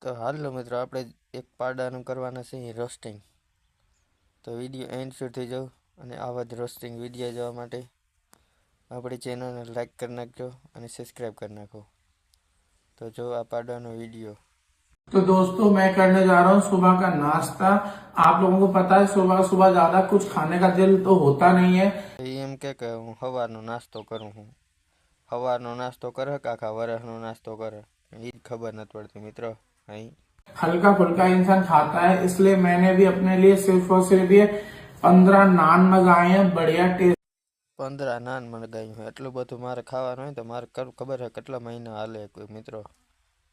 તો હાલો મિત્રો, આપણે એક પાડાનું કરવાના છે રોસ્ટિંગ. તો વિડીયો એન્ડ સુધી જાઓ અને આવા જ રોસ્ટિંગ વિડીયો જોવા માટે આપણી ચેનલને લાઈક કરી નાખજો અને સબસ્ક્રાઈબ કરી નાખો. तो जो आ पाडानो वीडियो। तो दोस्तों मैं करने जा रहा हूँ सुबह का नाश्ता। आप लोगों को पता है सुबह सुबह ज्यादा कुछ खाने का दिल तो होता नहीं है। एम के हूँ हवारनो नास्तो करूँ हूँ। हवारनो नास्तो करे आखा वरसनो नास्तो करे ये खबर नहीं पड़ती मित्रों। हल्का फुल्का इंसान खाता है, इसलिए मैंने भी अपने लिए सिर्फ और सिर्फ ये 15 नान मंगाए हैं। बढ़िया टेस्ट 15 नान मंगाई है। एटलू बधु मारे खावानुं होय तो मारे खबर है કેટલા મહિના હાલે કોઈ મિત્રો।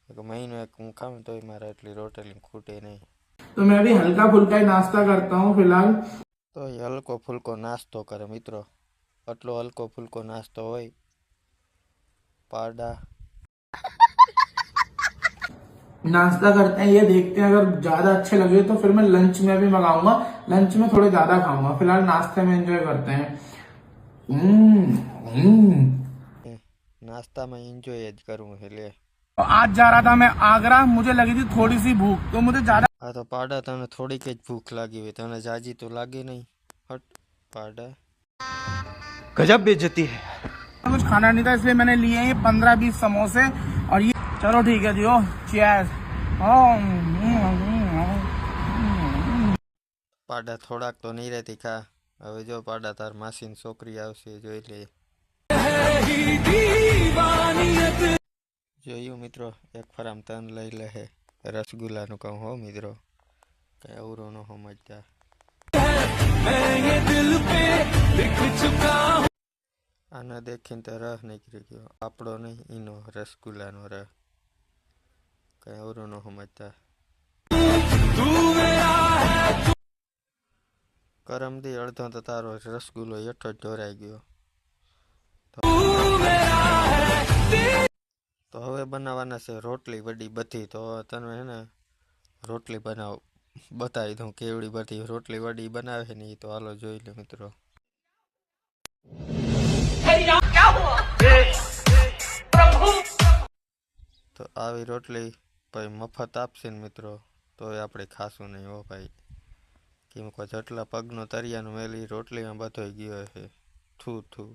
एक महीनो एक हूँ खाऊं तो मारे एटली रोटली खूटे नहीं। तो मैं भी हल्का फुल्का ही नाश्ता करता हूँ फिलहाल। तो हल्को फुल्को नास्तो करे मित्रों। आटलो हल्को फुल्को नास्तो होय पाडा नाश्ता करते हैं, ये देखते हैं अगर ज्यादा अच्छे लगे तो फिर मैं लंच में भी मंगाऊंगा। लंच में थोड़े ज्यादा खाऊंगा, फिलहाल नाश्ते में एंजॉय करते हैं। नाश्ता में एंजॉय करूँ ले। तो आज जा रहा था मैं आगरा, मुझे लगी थी थोड़ी सी भूख, तो मुझे ज्यादा हाँ तो पाडा तने थोड़ी के भूख लगी हुई तने जाजी तो लागे नहीं। हट पाडा गजब बेइज्जती है। कुछ खाना नहीं था, इसलिए मैंने लिए हैं 15-20 समोसे और ये। चलो ठीक है दियो, चीयर्स। पाडा थोड़ा तो नहीं रहती खा। હવે જો પાડા તાર માસીન છોકરી આવશે જોઈ લે। જોયું મિત્રો, એક ફરામ તન લઈ લે હે રસગુલ્લાનું કહું હો મિત્રો, કઈ અવરો ન સમજતા। આને દેખીને તો રહ નીકળી ગયો, આપણો નહીં ઈનો રસગુલ્લાનો રહ, કઈ અવરો ન સમજતા। કરમથી અડધો તો તારો રસગુલ્લો એઠો જ ઢોરાઈ ગયો। તો હવે બનાવવાના છે રોટલી વડી બધી। તો તને હે ને રોટલી બતાવી દઉં કેવડી બધી રોટલી વડી બનાવે ને, તો હાલો જોઈ લે મિત્રો। તો આવી રોટલી ભાઈ મફત આપશે ને મિત્રો તો આપણે ખાશું નહીં હો ભાઈ, કેમ કે જેટલા પગનો તરિયાનો મેલી રોટલીમાં બધો ગયો છે। થૂ થૂ।